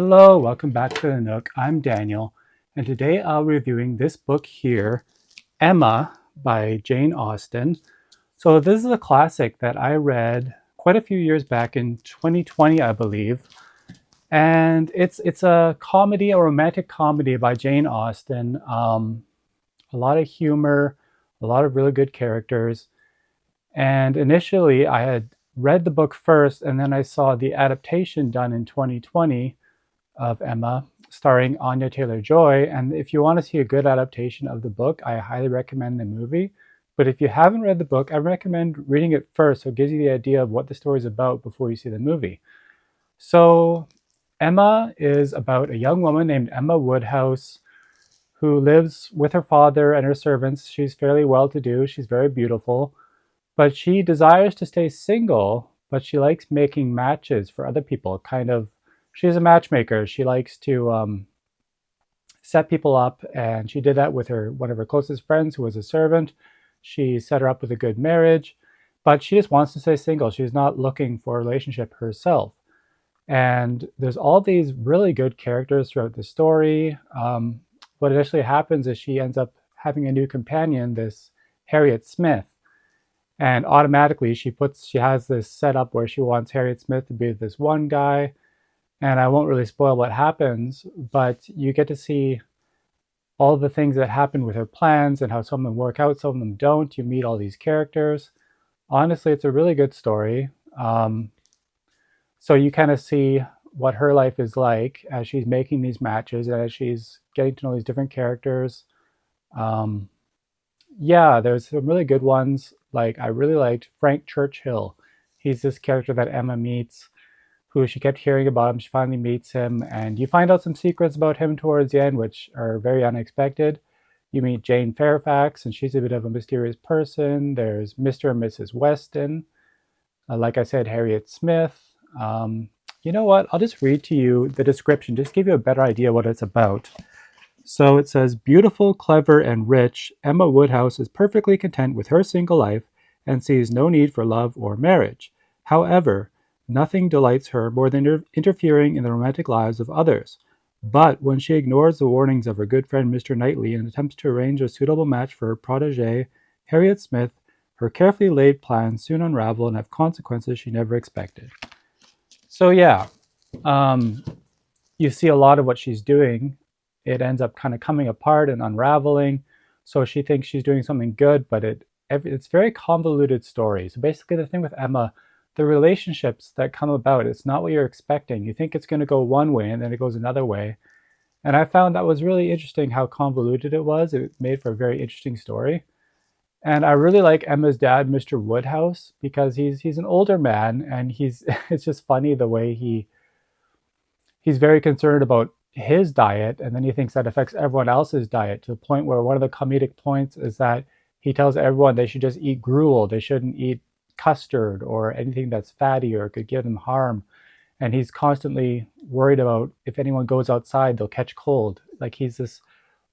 Hello, welcome back to the Nook. I'm Daniel, and today I'll be reviewing this book here, Emma by Jane Austen. So this is a classic that I read quite a few years back in 2020, I believe. And it's a comedy, a romantic comedy by Jane Austen. A lot of humor, a lot of really good characters. And initially, I had read the book first, and then I saw the adaptation done in 2020 of Emma, starring Anya Taylor-Joy. And if you want to see a good adaptation of the book, I highly recommend the movie. But if you haven't read the book, I recommend reading it first, so it gives you the idea of what the story is about before you see the movie. So, Emma is about a young woman named Emma Woodhouse who lives with her father and her servants. She's fairly well to do, she's very beautiful, but she desires to stay single, but she likes making matches for other people. She's a matchmaker. She likes to set people up, and she did that with one of her closest friends who was a servant. She set her up with a good marriage, but she just wants to stay single. She's not looking for a relationship herself. And there's all these really good characters throughout the story. What initially happens is she ends up having a new companion, this Harriet Smith. And automatically she has this setup where she wants Harriet Smith to be with this one guy. And I won't really spoil what happens, but you get to see all the things that happen with her plans and how some of them work out, some of them don't. You meet all these characters. Honestly, it's a really good story. So you kind of see what her life is like as she's making these matches and as she's getting to know these different characters. Um, yeah, there's some really good ones. Like, I really liked Frank Churchill. He's this character that Emma meets, who she kept hearing about him. She finally meets him, and you find out some secrets about him towards the end, which are very unexpected. You meet Jane Fairfax, and she's a bit of a mysterious person. There's Mr. and Mrs. Weston. Like I said, Harriet Smith. You know what? I'll just read to you the description, just to give you a better idea what it's about. So it says, beautiful, clever, and rich, Emma Woodhouse is perfectly content with her single life and sees no need for love or marriage. However, nothing delights her more than interfering in the romantic lives of others. But when she ignores the warnings of her good friend Mr. Knightley and attempts to arrange a suitable match for her protégée, Harriet Smith, her carefully laid plans soon unravel and have consequences she never expected. So yeah, um, you see a lot of what she's doing. It ends up kind of coming apart and unraveling. So she thinks she's doing something good, but it's very convoluted story. So basically, the thing with Emma, the relationships that come about, it's not what you're expecting. You think it's going to go one way, and then it goes another way. And I found that was really interesting how convoluted it was. It made for a very interesting story. And I really like Emma's dad, Mr. Woodhouse, because he's an older man, and he's it's just funny the way he's very concerned about his diet, and then he thinks that affects everyone else's diet, to the point where one of the comedic points is that he tells everyone they should just eat gruel. They shouldn't eat custard or anything that's fatty or could give them harm. And he's constantly worried about if anyone goes outside, they'll catch cold. Like, he's this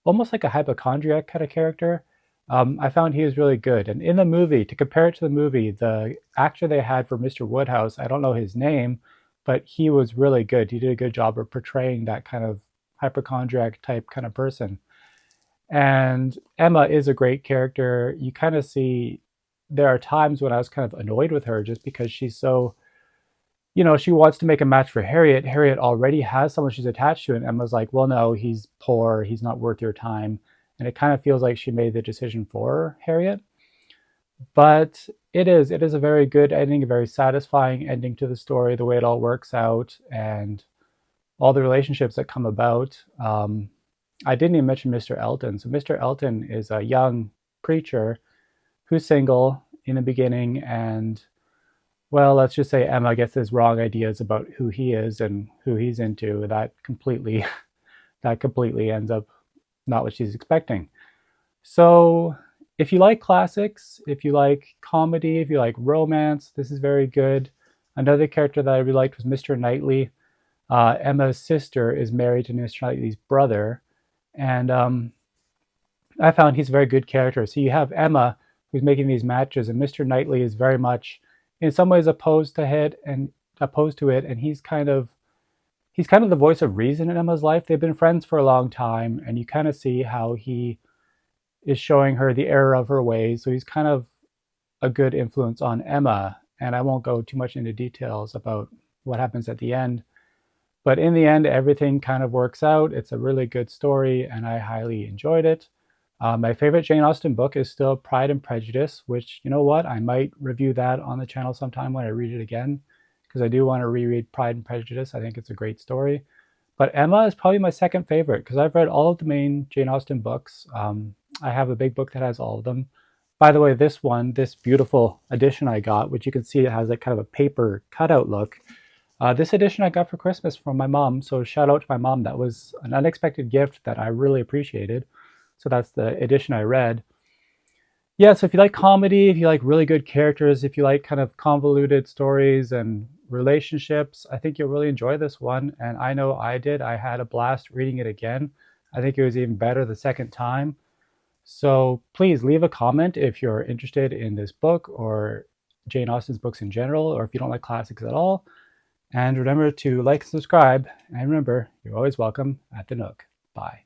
almost like a hypochondriac kind of character. I found he was really good. And in the movie, to compare it to the movie, the actor they had for Mr. Woodhouse, I don't know his name, but he was really good. He did a good job of portraying that kind of hypochondriac type kind of person. And Emma is a great character. You kind of see there are times when I was kind of annoyed with her just because she's so, she wants to make a match for Harriet. Harriet already has someone she's attached to, and Emma's like, well, no, he's poor. He's not worth your time. And it kind of feels like she made the decision for Harriet. But it is a very good ending, a very satisfying ending to the story, the way it all works out and all the relationships that come about. I didn't even mention Mr. Elton. So Mr. Elton is a young preacher who's single in the beginning, and well, let's just say Emma gets his wrong ideas about who he is and who he's into. That completely ends up not what she's expecting. So if you like classics, if you like comedy, if you like romance, this is very good. Another character that I really liked was Mr. Knightley. Emma's sister is married to Mr. Knightley's brother, and I found he's a very good character. So you have Emma, who's making these matches, and Mr. Knightley is very much, in some ways, opposed to it, and he's kind of he's kind of the voice of reason in Emma's life. They've been friends for a long time, and you kind of see how he is showing her the error of her ways. So he's kind of a good influence on Emma. And I won't go too much into details about what happens at the end. But in the end, everything kind of works out. It's a really good story, and I highly enjoyed it. My favorite Jane Austen book is still Pride and Prejudice, which, you know what, I might review that on the channel sometime when I read it again, because I do want to reread Pride and Prejudice. I think it's a great story. But Emma is probably my second favorite, because I've read all of the main Jane Austen books. I have a big book that has all of them. By the way, this one, this beautiful edition I got, which you can see it has like kind of a paper cutout look. This edition I got for Christmas from my mom, so shout out to my mom. That was an unexpected gift that I really appreciated. So that's the edition I read. Yeah, so if you like comedy, if you like really good characters, if you like kind of convoluted stories and relationships, I think you'll really enjoy this one. And I know I did. I had a blast reading it again. I think it was even better the second time. So please leave a comment if you're interested in this book or Jane Austen's books in general, or if you don't like classics at all. And remember to like and subscribe. And remember, you're always welcome at the Nook. Bye.